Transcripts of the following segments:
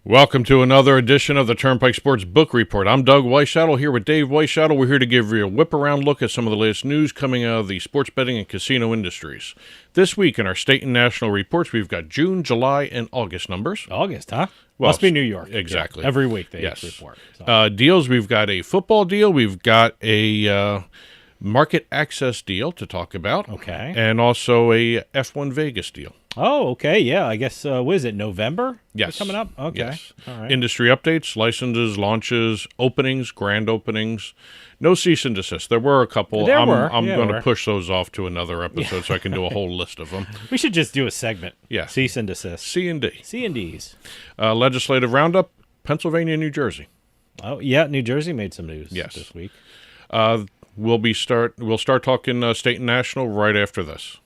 Welcome to another edition of the Turnpike Sports Book Report. I'm Doug Weischadle here with Dave Weischadle. We're here to give you a whip-around look at some of the latest news coming out of the sports betting and casino industries. This week in our state and national reports, we've got June, July, and August numbers. August, huh? Well, Must be New York. Exactly. Yeah, every week they report. So. Deals, we've got a football deal. We've got a market access deal to talk about. Okay. And also a F1 Vegas deal. Oh, okay. Yeah, I guess, what is it, November? Yes. Coming up? Okay. Yes. All right. Industry updates, licenses, launches, openings, grand openings. No cease and desist. There were a couple. I'm going to push those off to another episode so I can do a whole list of them. We should just do a segment. Yeah. Cease and desist. C and D. C and Ds. Legislative roundup, Pennsylvania, New Jersey. Oh, yeah, New Jersey made some news this week. We'll start talking state and national right after this.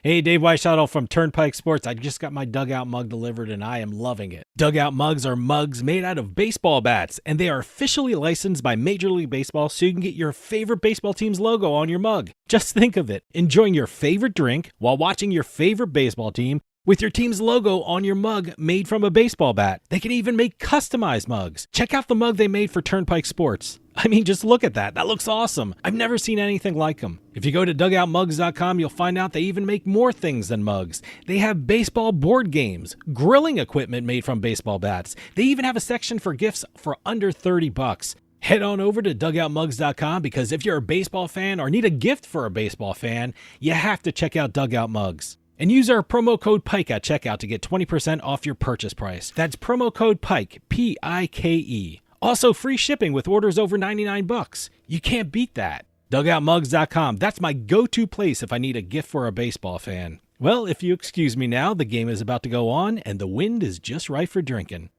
Hey, Dave Weischadle from Turnpike Sports. I just got my dugout mug delivered, and I am loving it. Dugout mugs are mugs made out of baseball bats, and they are officially licensed by Major League Baseball so you can get your favorite baseball team's logo on your mug. Just think of it, enjoying your favorite drink while watching your favorite baseball team with your team's logo on your mug made from a baseball bat. They can even make customized mugs. Check out the mug they made for Turnpike Sports. I mean, just look at that. That looks awesome. I've never seen anything like them. If you go to dugoutmugs.com, you'll find out they even make more things than mugs. They have baseball board games, grilling equipment made from baseball bats. They even have a section for gifts for under $30. Head on over to dugoutmugs.com because if you're a baseball fan or need a gift for a baseball fan, you have to check out Dugout Mugs. And use our promo code PIKE at checkout to get 20% off your purchase price. That's promo code PIKE, P-I-K-E. Also, free shipping with orders over $99. You can't beat that. DugoutMugs.com. That's my go-to place if I need a gift for a baseball fan. Well, if you excuse me now, the game is about to go on, and the wind is just right for drinking.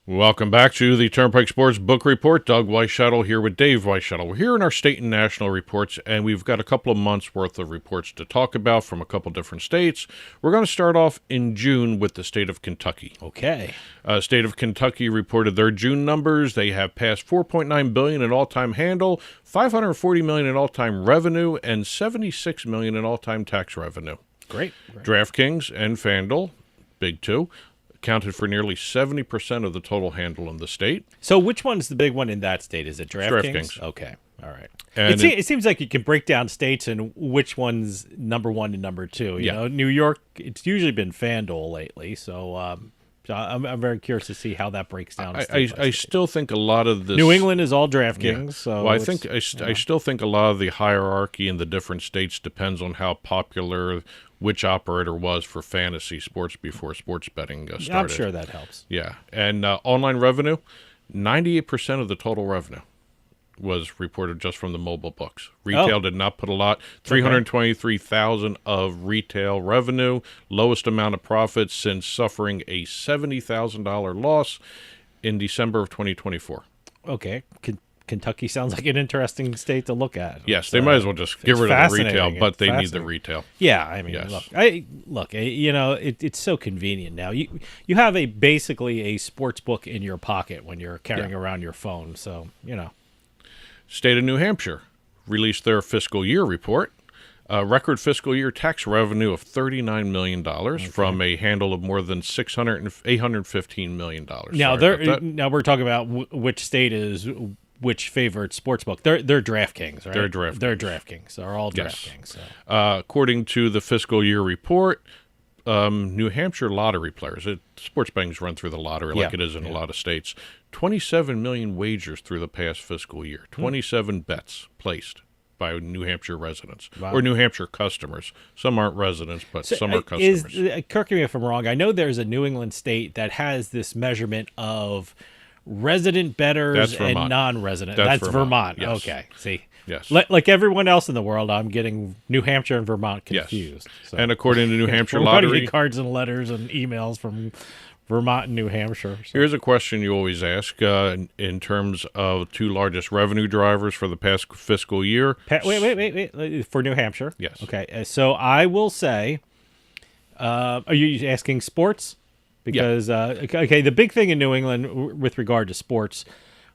Welcome back to the Turnpike Sports Book Report. Doug Weischadle here with Dave Weischadle. We're here in our state and national reports, and we've got a couple of months' worth of reports to talk about from a couple different states. We're going to start off in June with the state of Kentucky. Okay. State of Kentucky reported their June numbers. They have passed $4.9 billion in all-time handle, $540 million in all-time revenue, and $76 million in all-time tax revenue. Great. DraftKings and Fanduel, big two, accounted for nearly 70% of the total handle in the state. So which one's the big one in that state? Is it DraftKings? DraftKings. Okay. All right. And it seems like you can break down states and which one's number one and number two. You know, New York, it's usually been FanDuel lately. So I'm very curious to see how that breaks down. I still think a lot of this... New England is all DraftKings. Yeah. So well, I still think a lot of the hierarchy in the different states depends on how popular which operator was for fantasy sports before sports betting started. I'm sure that helps. Yeah. And online revenue, 98% of the total revenue was reported just from the mobile books. Retail did not put a lot. $323,000 of retail revenue, lowest amount of profits since suffering a $70,000 loss in December of 2024. Okay. Kentucky sounds like an interesting state to look at. Yes, they might as well just get rid of the retail, but they need the retail. Yeah, I mean, look, you know, it's so convenient now. You have basically a sports book in your pocket when you're carrying around your phone, so, you know. State of New Hampshire released their fiscal year report. Record fiscal year tax revenue of $39 million from a handle of more than $815 million. Now we're talking about which state is which favorite sports book. They're DraftKings, right? They're DraftKings. They're DraftKings. They're all DraftKings. So. According to the fiscal year report, New Hampshire lottery players, sports betting's run through the lottery like it is in a lot of states, 27 million wagers through the past fiscal year, 27 bets placed by New Hampshire residents or New Hampshire customers. Some aren't residents, but some are customers. Correct me if I'm wrong. I know there's a New England state that has this measurement of resident bettors and non-resident. That's Vermont. Yes. Okay. See. Yes. Like everyone else in the world, I'm getting New Hampshire and Vermont confused. Yes. So. And according to New Hampshire Lottery, cards and letters and emails from Vermont and New Hampshire. So. Here's a question you always ask in terms of two largest revenue drivers for the past fiscal year. Wait. For New Hampshire? Yes. Okay. So I will say, are you asking sports? Because, the big thing in New England with regard to sports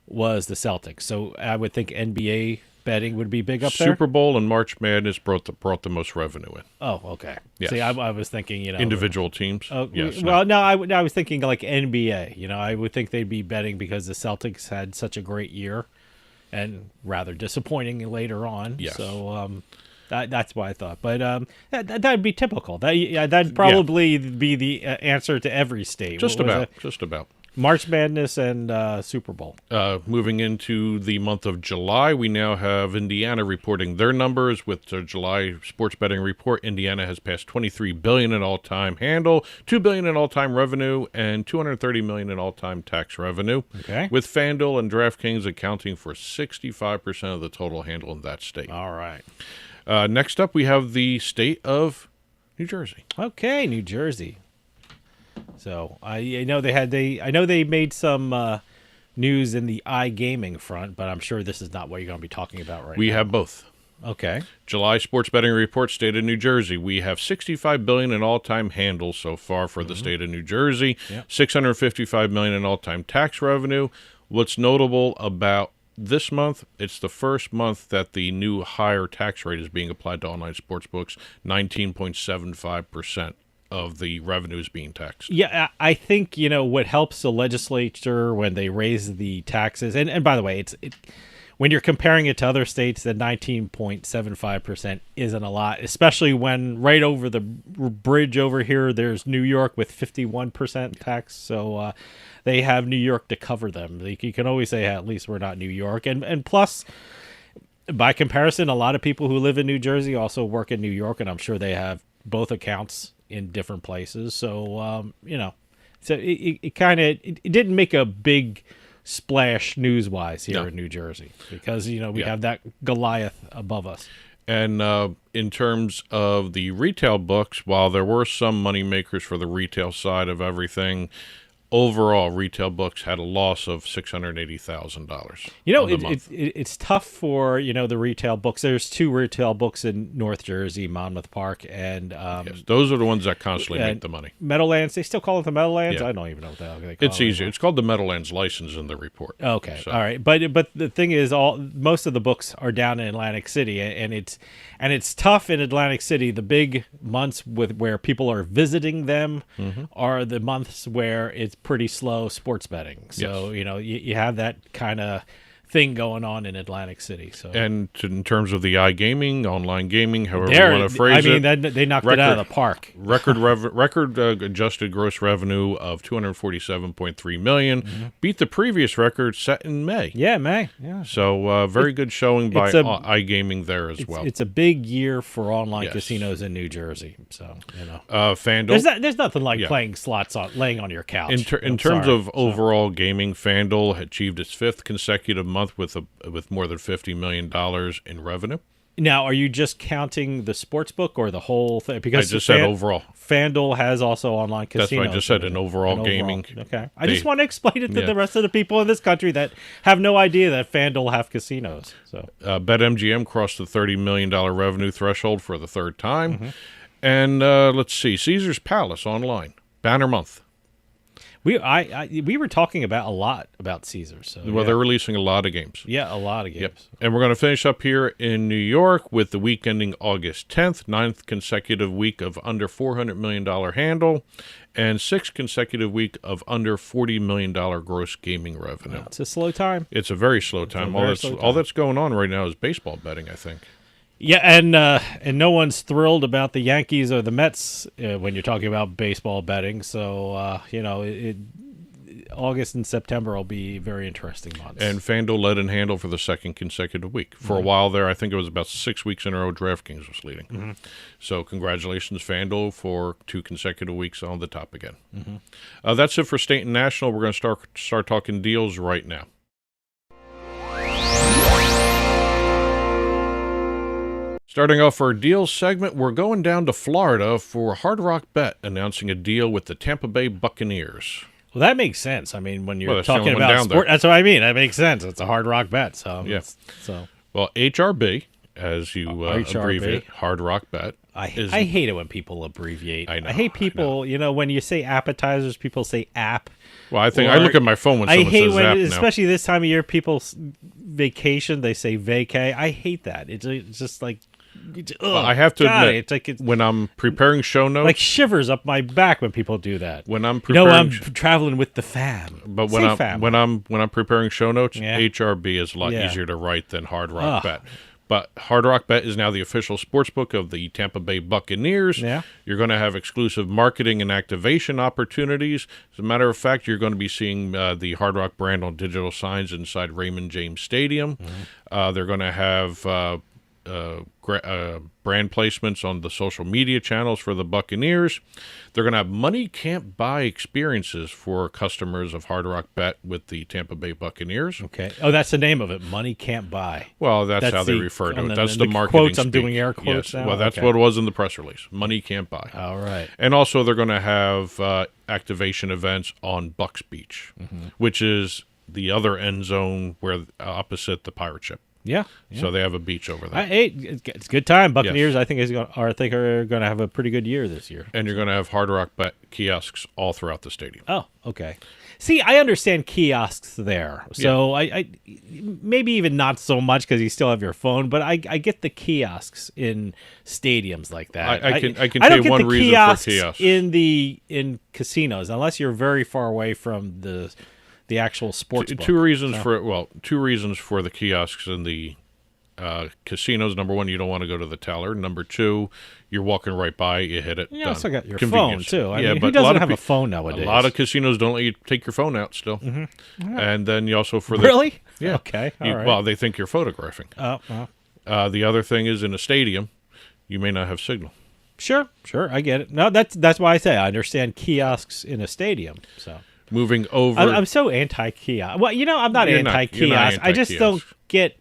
was the Celtics. So I would think NBA betting would be big up there? Super Bowl and March Madness brought the most revenue in. Oh, okay. Yes. See, I was thinking, individual teams. Oh, yes. Well, no, I was thinking like NBA. I would think they'd be betting because the Celtics had such a great year, and rather disappointing later on. Yes. So that's why I thought. But that'd be typical. That'd probably be the answer to every state. Just about. March Madness and Super Bowl. Moving into the month of July, we now have Indiana reporting their numbers with the July sports betting report. Indiana has passed $23 billion in all-time handle, $2 billion in all-time revenue, and $230 million in all-time tax revenue. Okay. With Fanduel and DraftKings accounting for 65% of the total handle in that state. All right. Next up, we have the state of New Jersey. Okay, New Jersey. So I know they made some news in the iGaming front, but I'm sure this is not what you're going to be talking about right now. We have both. Okay. July sports betting report, state of New Jersey. We have $65 billion in all-time handle so far for the state of New Jersey. Yep. $655 million in all-time tax revenue. What's notable about this month, it's the first month that the new higher tax rate is being applied to online sports books, 19.75%. Of the revenues being taxed. Yeah, I think, what helps the legislature when they raise the taxes, and by the way, when you're comparing it to other states, the 19.75% isn't a lot, especially when right over the bridge over here, there's New York with 51% tax, so they have New York to cover them. You can always say, at least we're not New York, and plus, by comparison, a lot of people who live in New Jersey also work in New York, and I'm sure they have both accounts in different places. So, so it didn't make a big splash news-wise here in New Jersey because, we have that Goliath above us. And in terms of the retail books, while there were some money makers for the retail side of everything, overall, retail books had a loss of $680,000. It's tough for the retail books. There's two retail books in North Jersey, Monmouth Park, and yes, those are the ones that constantly make the money. Meadowlands. They still call it the Meadowlands. Yeah. I don't even know what the hell they call it. It's easy. It's called the Meadowlands license in the report. Okay, So. all right, but the thing is, most of the books are down in Atlantic City, and it's tough in Atlantic City. The big months where people are visiting them are the months where it's pretty slow sports betting. So, yes. You have that kind of thing going on in Atlantic City. So, and in terms of the iGaming, online gaming, however you want to phrase it, they knocked it out of the park. Record adjusted gross revenue of $247.3 million, beat the previous record set in May. Yeah, May. Yeah. So very good showing by iGaming there as well. It's a big year for online casinos in New Jersey. So FanDuel. There's nothing like playing slots laying on your couch. In terms of overall gaming, FanDuel achieved its fifth consecutive month with more than $50 million in revenue. Now, are you just counting the sports book or the whole thing? Because I just said overall. FanDuel has also online casinos. That's what I just said, in overall gaming. Okay. I just want to explain it to the rest of the people in this country that have no idea that FanDuel have casinos. So, BetMGM crossed the $30 million revenue threshold for the third time. And let's see, Caesars Palace online, banner month. We were talking a lot about Caesars. So, they're releasing a lot of games. Yeah, a lot of games. Yep. And we're going to finish up here in New York with the week ending August 10th, ninth consecutive week of under $400 million handle, and sixth consecutive week of under $40 million gross gaming revenue. It's a slow time. It's a very slow time. All that's going on right now is baseball betting, I think. Yeah, and no one's thrilled about the Yankees or the Mets when you're talking about baseball betting. So, August and September will be very interesting months. And FanDuel led in handle for the second consecutive week. For a while there, I think it was about 6 weeks in a row, DraftKings was leading. So congratulations, FanDuel, for 2 consecutive weeks on the top again. That's it for state and national. We're going to start talking deals right now. Starting off our deals segment, we're going down to Florida for Hard Rock Bet announcing a deal with the Tampa Bay Buccaneers. Well, that makes sense. I mean, when you're talking about sport, that's what I mean. That makes sense. It's a Hard Rock Bet. So, yeah. So, well, HRB, as you HRB. abbreviate, Hard Rock Bet. I hate it when people abbreviate. I know, I hate people, when you say appetizers, people say app. Well, I think I look at my phone when someone says app now. Especially this time of year, people vacation, they say vacay. I hate that. It's just like, I have to admit, it's like when I'm preparing show notes, like shivers up my back when people do that. When I'm preparing, I'm traveling with the fam. But when I'm preparing show notes, HRB is a lot easier to write than Hard Rock Bet. But Hard Rock Bet is now the official sportsbook of the Tampa Bay Buccaneers. Yeah. You're going to have exclusive marketing and activation opportunities. As a matter of fact, you're going to be seeing the Hard Rock brand on digital signs inside Raymond James Stadium. Mm-hmm. They're going to have brand placements on the social media channels for the Buccaneers. They're going to have money can't buy experiences for customers of Hard Rock Bet with the Tampa Bay Buccaneers. Okay. Oh, that's the name of it. Money can't buy. Well, that's how they refer to it. That's the marketing quotes. speak. I'm doing air quotes now. Well, that's what it was in the press release. Money can't buy. All right. And also they're going to have activation events on Bucks Beach, which is the other end zone where opposite the pirate ship. Yeah. So they have a beach over there. It's a good time. Buccaneers, yes. I think are going to have a pretty good year this year. And you're going to have Hard Rock Bet kiosks all throughout the stadium. Oh, okay. See, I understand kiosks there. So I maybe even not so much because you still have your phone, but I get the kiosks in stadiums like that. I can tell you one reason for kiosks in casinos, unless you're very far away from the actual sports book. Two reasons for the kiosks in the casinos. Number one, you don't want to go to the teller. Number two, you're walking right by, you hit it. You also got your phone too. I mean, who doesn't have a phone nowadays? A lot of casinos don't let you take your phone out still. Mm-hmm. And then you also really? Yeah. Okay. All right. Well, they think you're photographing. Oh. The other thing is in a stadium, you may not have signal. Sure. I get it. No, that's why I say I understand kiosks in a stadium. So. Moving over. I'm so anti-kiosk. Well, I'm not anti-kiosk. I just don't get...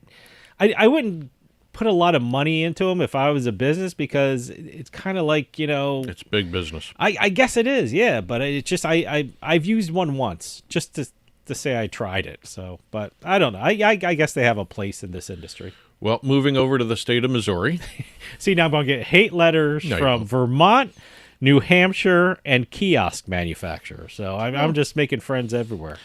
I wouldn't put a lot of money into them if I was a business because it's kind of like, It's big business. I guess it is, yeah. But it's just... I've used one once just to say I tried it. So, but I don't know. I guess they have a place in this industry. Well, moving over to the state of Missouri. See, now I'm going to get hate letters from Vermont, New Hampshire, and kiosk manufacturers. So I'm just making friends everywhere.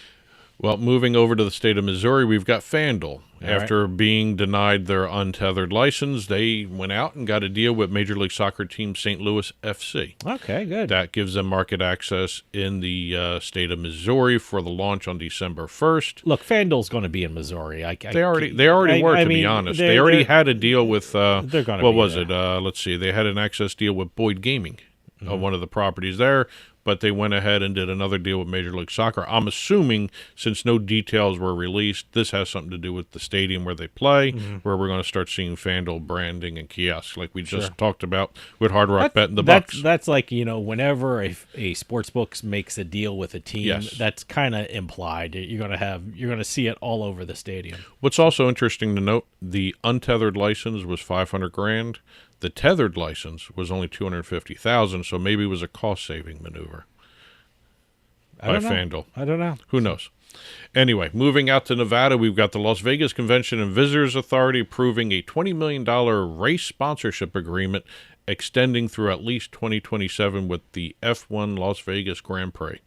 Well, moving over to the state of Missouri, we've got Fanduel. After being denied their untethered license, they went out and got a deal with Major League Soccer team St. Louis FC. Okay, good. That gives them market access in the state of Missouri for the launch on December 1st. Look, Fanduel's going to be in Missouri. They already were, to be honest. They already had a deal with, they're going to what was it? Let's see. They had an access deal with Boyd Gaming on one of the properties there, but they went ahead and did another deal with Major League Soccer. I'm assuming, since no details were released, this has something to do with the stadium where they play, where we're going to start seeing Fanduel branding and kiosks like we just talked about with Hard Rock Bet and the Bucks. That's like, whenever a sportsbook makes a deal with a team, that's kind of implied. You're going to see it all over the stadium. What's also interesting to note, the untethered license was $500,000. The tethered license was only $250,000, so maybe it was a cost-saving maneuver by Fanduel. I don't know. Who knows? Anyway, moving out to Nevada, we've got the Las Vegas Convention and Visitors Authority approving a $20 million race sponsorship agreement extending through at least 2027 with the F1 Las Vegas Grand Prix.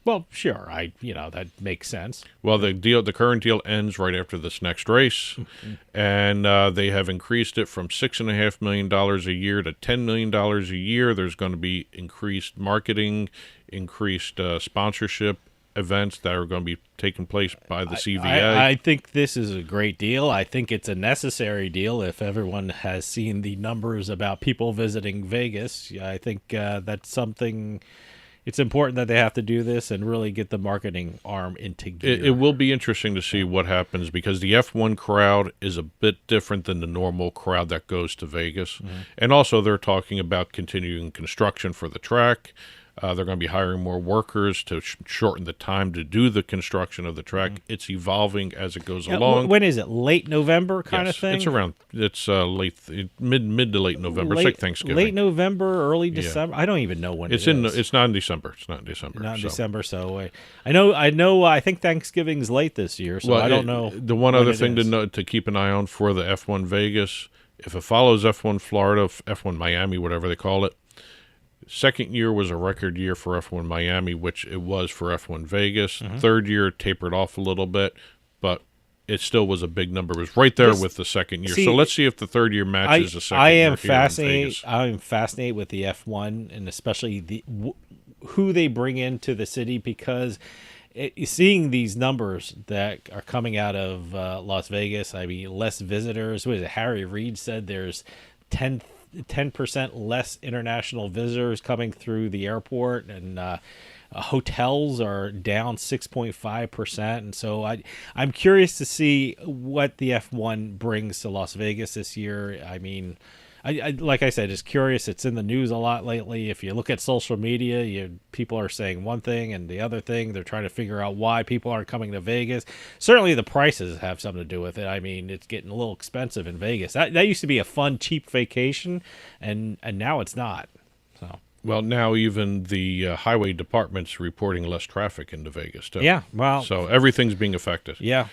Well, sure. That makes sense. Well, the current deal ends right after this next race, and they have increased it from $6.5 million a year to $10 million a year. There's going to be increased marketing, increased sponsorship events that are going to be taking place by the CVA. I think this is a great deal. I think it's a necessary deal if everyone has seen the numbers about people visiting Vegas. I think that's something... It's important that they have to do this and really get the marketing arm into gear. It will be interesting to see what happens because the F1 crowd is a bit different than the normal crowd that goes to Vegas. And also they're talking about continuing construction for the track. They're going to be hiring more workers to shorten the time to do the construction of the track. It's evolving as it goes along. When is it? Late November kind of thing? It's late, mid to late November. It's like Thanksgiving. Late November, early December. I don't even know when it's in. It's not in December. It's not in December. Not in December. So I know. I think Thanksgiving's late this year. So I don't know. The one other thing to keep an eye on for the F1 Vegas, If it follows F1 Florida, F1 Miami, whatever they call it, second year was a record year for F1 Miami, which it was for F1 Vegas. Third year tapered off a little bit, but it still was a big number. It was right there with the second year. So let's see if the third year matches the second year. I am fascinated with the F1 and especially who they bring into the city, because seeing these numbers that are coming out of Las Vegas, I mean, less visitors. What is it? Harry Reid said there's 10% less international visitors coming through the airport, and hotels are down 6.5%. And so I'm curious to see what the F1 brings to Las Vegas this year. I mean, I like I said, just curious. It's in the news a lot lately. If you look at social media, people are saying one thing and the other thing. They're trying to figure out why people aren't coming to Vegas. Certainly the prices have something to do with it. I mean, it's getting a little expensive in Vegas. That used to be a fun, cheap vacation, and now it's not. So. Well, now even the highway department's reporting less traffic into Vegas, too. Yeah, well. So everything's being affected. Yeah.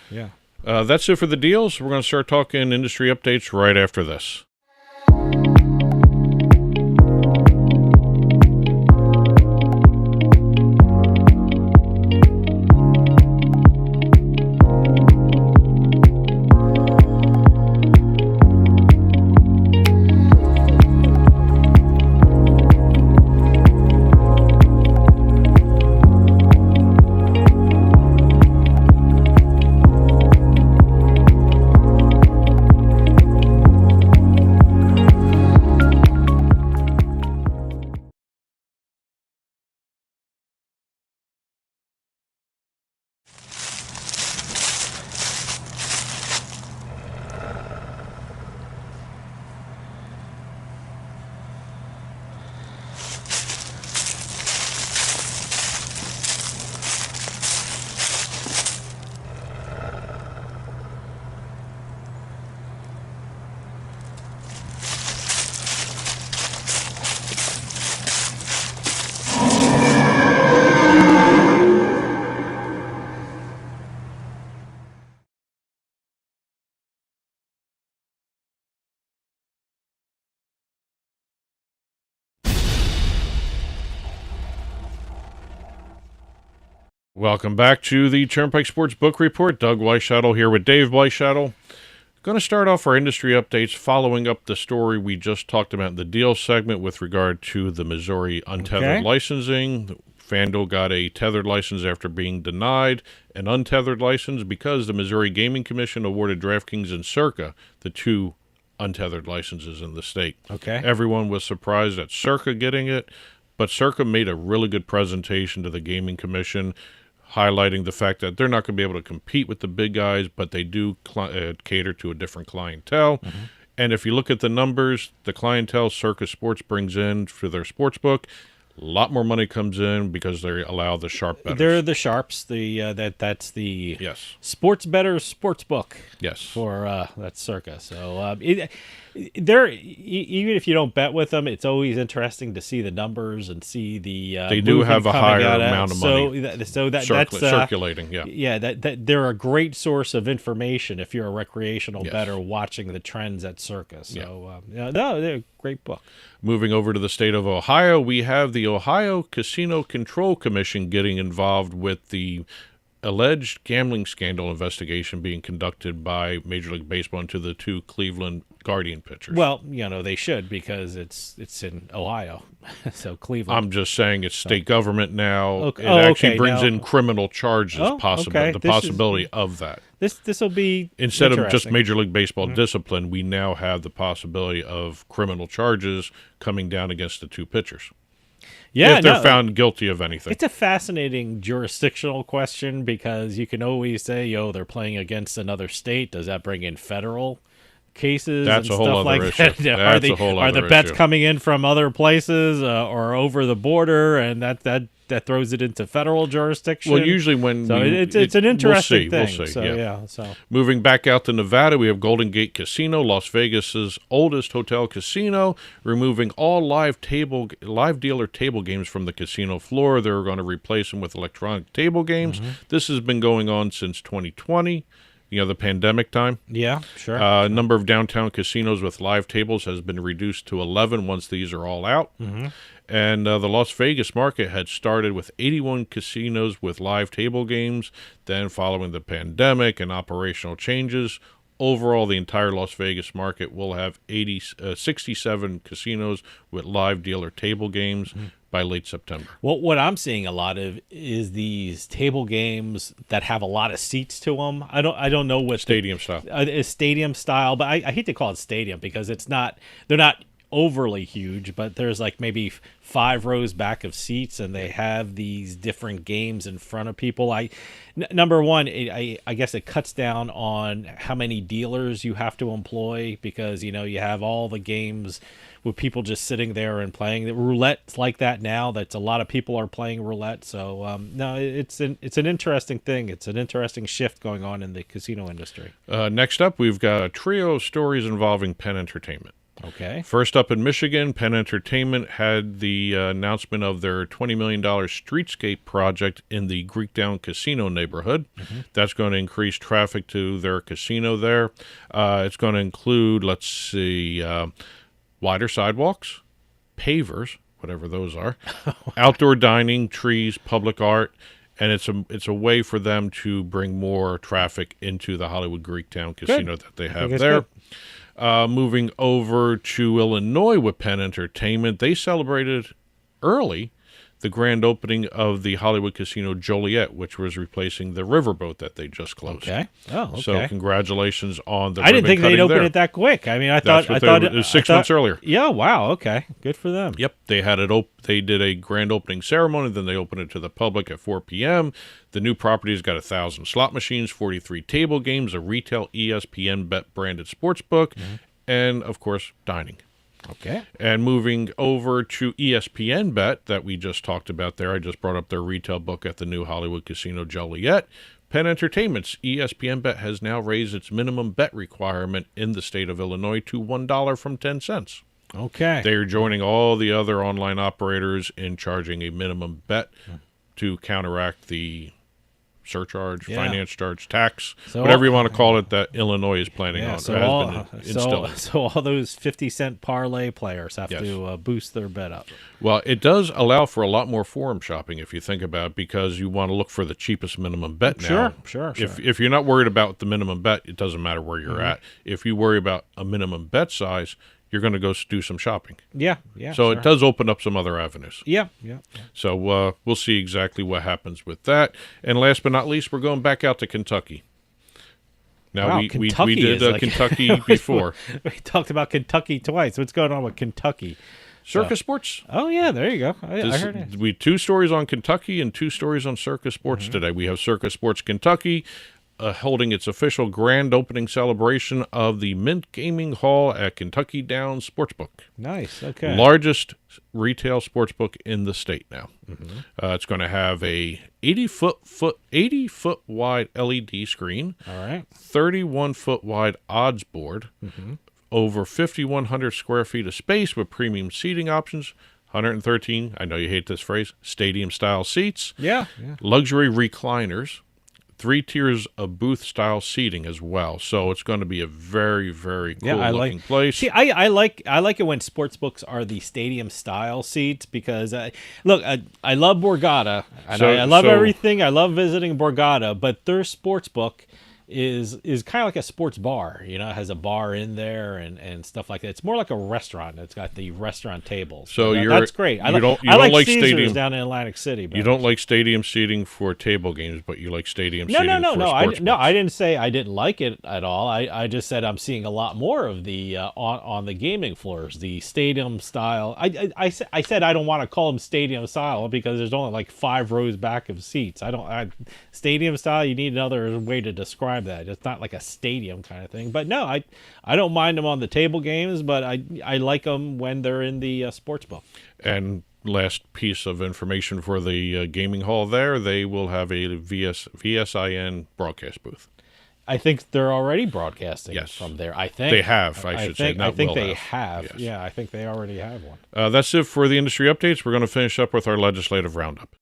That's it for the deals. We're going to start talking industry updates right after this. Welcome back to the Turnpike Sports Book Report. Doug Weischadle here with Dave Weischadle. Going to start off our industry updates following up the story we just talked about in the deal segment with regard to the Missouri untethered licensing. Fanduel got a tethered license after being denied an untethered license because the Missouri Gaming Commission awarded DraftKings and Circa the two untethered licenses in the state. Okay. Everyone was surprised at Circa getting it, but Circa made a really good presentation to the Gaming Commission, highlighting the fact that they're not going to be able to compete with the big guys, but they do cater to a different clientele. And if you look at the numbers, the clientele Circa Sports brings in for their sports book, a lot more money comes in because they allow the sharp bettors. They're the sharps. That's the sports bettors sports book. Yes, for that's Circa. So they're even if you don't bet with them, it's always interesting to see the numbers and see the they do have a higher amount of money. That's circulating. That they're a great source of information if you're a recreational bettor watching the trends at Circa. So they're a great book. Moving over to the state of Ohio, we have the Ohio Casino Control Commission getting involved with the alleged gambling scandal investigation being conducted by Major League Baseball into the two Cleveland Guardian pitchers. Well, they should because it's in Ohio, so Cleveland. I'm just saying it's state government now. It actually brings in criminal charges, the possibility of that. This will be instead of just Major League Baseball discipline, we now have the possibility of criminal charges coming down against the two pitchers. Yeah, if they're found guilty of anything. It's a fascinating jurisdictional question because you can always say, they're playing against another state. Does that bring in federal cases? That's and a whole stuff other like issue. That? Are the bets coming in from other places or over the border, and that throws it into federal jurisdiction? Well, usually it's an interesting thing. We'll see. So moving back out to Nevada, we have Golden Gate Casino, Las Vegas's oldest hotel casino, removing all live dealer table games from the casino floor. They're going to replace them with electronic table games. This has been going on since 2020. the pandemic time. Yeah, sure. Number of downtown casinos with live tables has been reduced to 11 once these are all out. Mm-hmm. And the Las Vegas market had started with 81 casinos with live table games. Then, following the pandemic and operational changes, overall, the entire Las Vegas market will have 67 casinos with live dealer table games by late September. Well, what I'm seeing a lot of is these table games that have a lot of seats to them. I don't know what Stadium style. Is stadium style, but I hate to call it stadium because they're not overly huge, but there's like maybe 5 rows back of seats, and they have these different games in front of people. Number one, I guess it cuts down on how many dealers you have to employ, because you have all the games with people just sitting there and playing. The roulette's like that now. That's a lot of people are playing roulette. So no, it's an interesting thing. It's an interesting shift going on in the casino industry. Next up, we've got a trio of stories involving Penn Entertainment. Okay. First up in Michigan, Penn Entertainment had the announcement of their $20 million streetscape project in the Greektown Casino neighborhood. Mm-hmm. That's going to increase traffic to their casino there. It's going to include, wider sidewalks, pavers, whatever those are, outdoor dining, trees, public art, and it's a way for them to bring more traffic into the Hollywood Greektown Casino that they have there. Moving over to Illinois with Penn Entertainment, they celebrated early the grand opening of the Hollywood Casino Joliet, which was replacing the riverboat that they just closed. Okay. Oh, okay. So congratulations on the I didn't think they'd open there. it that quick. I mean, I thought it was 6 months earlier. Yeah, wow, okay. Good for them. Yep, they had it they did a grand opening ceremony, then they opened it to the public at 4 p.m. The new property's got 1,000 slot machines, 43 table games, a retail ESPN Bet branded sports book, and of course, dining. Okay. And moving over to ESPN Bet that we just talked about there, I just brought up their retail book at the new Hollywood Casino Joliet. Penn Entertainment's ESPN Bet has now raised its minimum bet requirement in the state of Illinois to $1 from 10 cents. Okay. They are joining all the other online operators in charging a minimum bet to counteract the surcharge, finance charge, tax, whatever you want to call it, that Illinois is planning on. So all those 50-cent parlay players have to boost their bet up. Well, it does allow for a lot more forum shopping if you think about it, because you want to look for the cheapest minimum bet now. Sure. If you're not worried about the minimum bet, it doesn't matter where you're at. If you worry about a minimum bet size, you're going to go do some shopping. Yeah. So it does open up some other avenues. Yeah. So we'll see exactly what happens with that. And last but not least, we're going back out to Kentucky. Now, we did Kentucky before. We talked about Kentucky twice. What's going on with Kentucky? Circus Sports. Oh, yeah, there you go. I heard it. We 2 stories on Kentucky and 2 stories on Circus Sports today. We have Circus Sports Kentucky holding its official grand opening celebration of the Mint Gaming Hall at Kentucky Downs Sportsbook. Nice, okay. Largest retail sportsbook in the state now. It's going to have a 80-foot wide LED screen. All right. 31-foot wide odds board. Over 5,100 square feet of space with premium seating options. 113, I know you hate this phrase, stadium-style seats. Yeah. Luxury recliners. 3 tiers of booth-style seating as well. So it's going to be a very, very cool-looking place. See, I like it when sports books are the stadium-style seats because, look, I love Borgata. And I love everything. I love visiting Borgata, but their sports book is kind of like a sports bar. It has a bar in there and stuff like that. It's more like a restaurant. It's got the restaurant tables. So that's great. I like Caesars stadium down in Atlantic City. But you don't like stadium seating for table games, but you like stadium seating for sports books. I didn't say I didn't like it at all. I just said I'm seeing a lot more of the on the gaming floors, the stadium style. I said I don't want to call them stadium style because there's only like 5 rows back of seats. Stadium style. You need another way to describe that. It's not like a stadium kind of thing. But no, I don't mind them on the table games, but I like them when they're in the sports book. And last piece of information for the gaming hall there, they will have a VSIN broadcast booth. I think they're already broadcasting from there. I think they have. I think they have. Yes. Yeah, I think they already have one. That's it for the industry updates. We're going to finish up with our legislative roundup.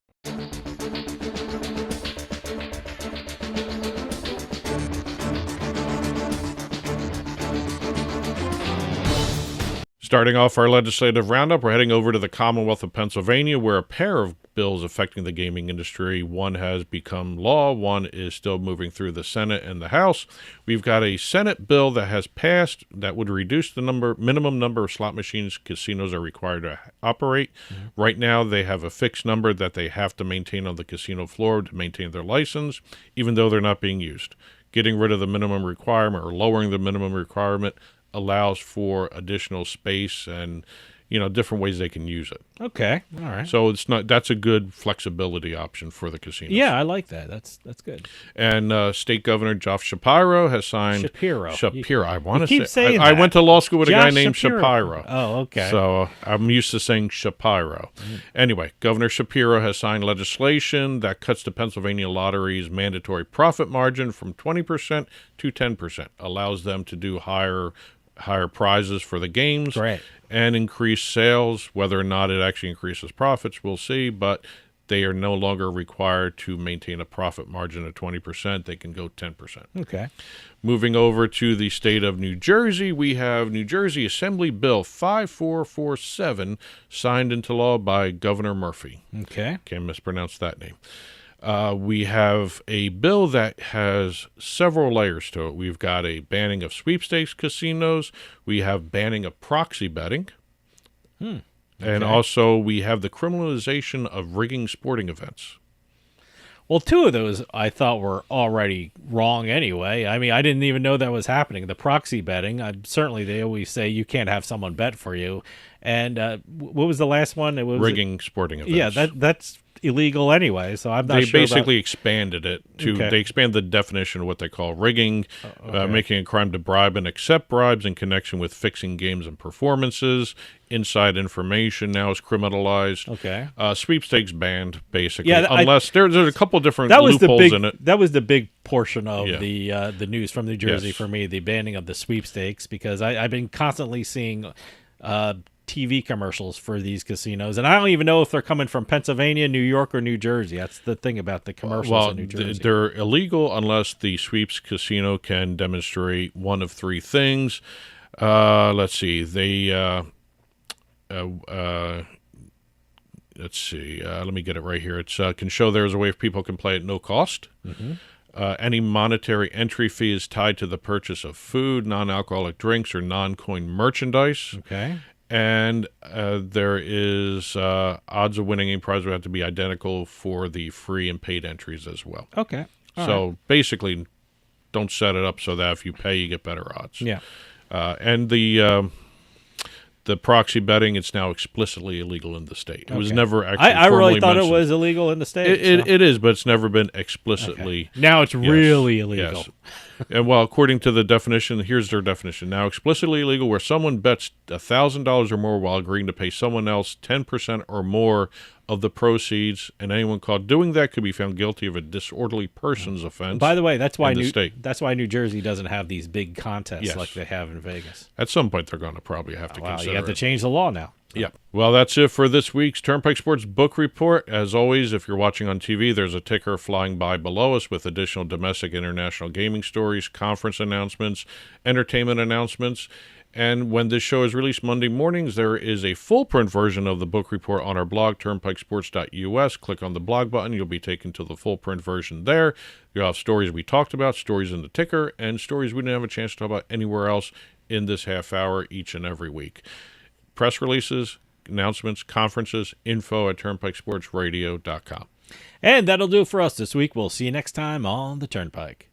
Starting off our legislative roundup, we're heading over to the Commonwealth of Pennsylvania, where a pair of bills affecting the gaming industry, one has become law, one is still moving through the Senate and the House. We've got a Senate bill that has passed that would reduce the minimum number of slot machines casinos are required to operate. Mm-hmm. Right now, they have a fixed number that they have to maintain on the casino floor to maintain their license, even though they're not being used. Getting rid of the minimum requirement or lowering the minimum requirement allows for additional space and, different ways they can use it. Okay. All right. So that's a good flexibility option for the casinos. Yeah, I like that. That's good. And State Governor Josh Shapiro has signed Shapiro. I want to say I went to law school with a guy named Shapiro. Shapiro. Oh, okay. So I'm used to saying Shapiro. Mm-hmm. Anyway, Governor Shapiro has signed legislation that cuts the Pennsylvania Lottery's mandatory profit margin from 20% to 10%, allows them to do higher prizes for the games. Right. And increase sales. Whether or not it actually increases profits, we'll see, but they are no longer required to maintain a profit margin of 20%. They can go 10%. Okay. Moving over to the state of New Jersey, we have New Jersey Assembly Bill 5447 signed into law by Governor Murphy. Okay. Can't mispronounce that name. We have a bill that has several layers to it. We've got a banning of sweepstakes casinos. We have banning of proxy betting. Okay. And also we have the criminalization of rigging sporting events. Well, two of those I thought were already wrong anyway. I mean, I didn't even know that was happening. The proxy betting, certainly they always say you can't have someone bet for you. And what was the last one? It was rigging sporting events. Yeah, that's illegal anyway, so I'm not they sure. They basically expanded it to, They expanded the definition of what they call rigging, making a crime to bribe and accept bribes in connection with fixing games and performances. Inside information now is criminalized. Okay. Sweepstakes banned, basically, yeah, unless there's a couple different loopholes in it. That was the big portion of the news from New Jersey for me, the banning of the sweepstakes, because I've been constantly seeing TV commercials for these casinos, and I don't even know if they're coming from Pennsylvania, New York, or New Jersey. That's the thing about the commercials in New Jersey. They're illegal unless the sweeps casino can demonstrate one of three things. Let's see. Let's see. Let me get it right here. It's can show there's a way people can play at no cost. Mm-hmm. Any monetary entry fee is tied to the purchase of food, non-alcoholic drinks, or non-coin merchandise. Okay. And there is odds of winning a prize would have to be identical for the free and paid entries as well. Okay. So basically, don't set it up so that if you pay, you get better odds. Yeah. And the proxy betting, it's now explicitly illegal in the state. It was never actually I really thought mentioned. it was illegal in the state. It is, but it's never been explicitly. Okay. Now it's really illegal. Yes. And according to the definition, here's their definition. Now, explicitly illegal where someone bets $1,000 or more while agreeing to pay someone else 10% or more of the proceeds, and anyone caught doing that could be found guilty of a disorderly persons offense. By the way, that's why New Jersey doesn't have these big contests like they have in Vegas. At some point, they're going to probably have to consider you have to change the law now. Yeah. Well, that's it for this week's Turnpike Sports Book Report. As always, if you're watching on TV, there's a ticker flying by below us with additional domestic and international gaming stories, conference announcements, entertainment announcements. And when this show is released Monday mornings, there is a full print version of the book report on our blog, turnpikesports.us. Click on the blog button. You'll be taken to the full print version there. You'll have stories we talked about, stories in the ticker, and stories we didn't have a chance to talk about anywhere else in this half hour each and every week. Press releases, announcements, conferences, info at turnpikesportsradio.com. And that'll do it for us this week. We'll see you next time on the Turnpike.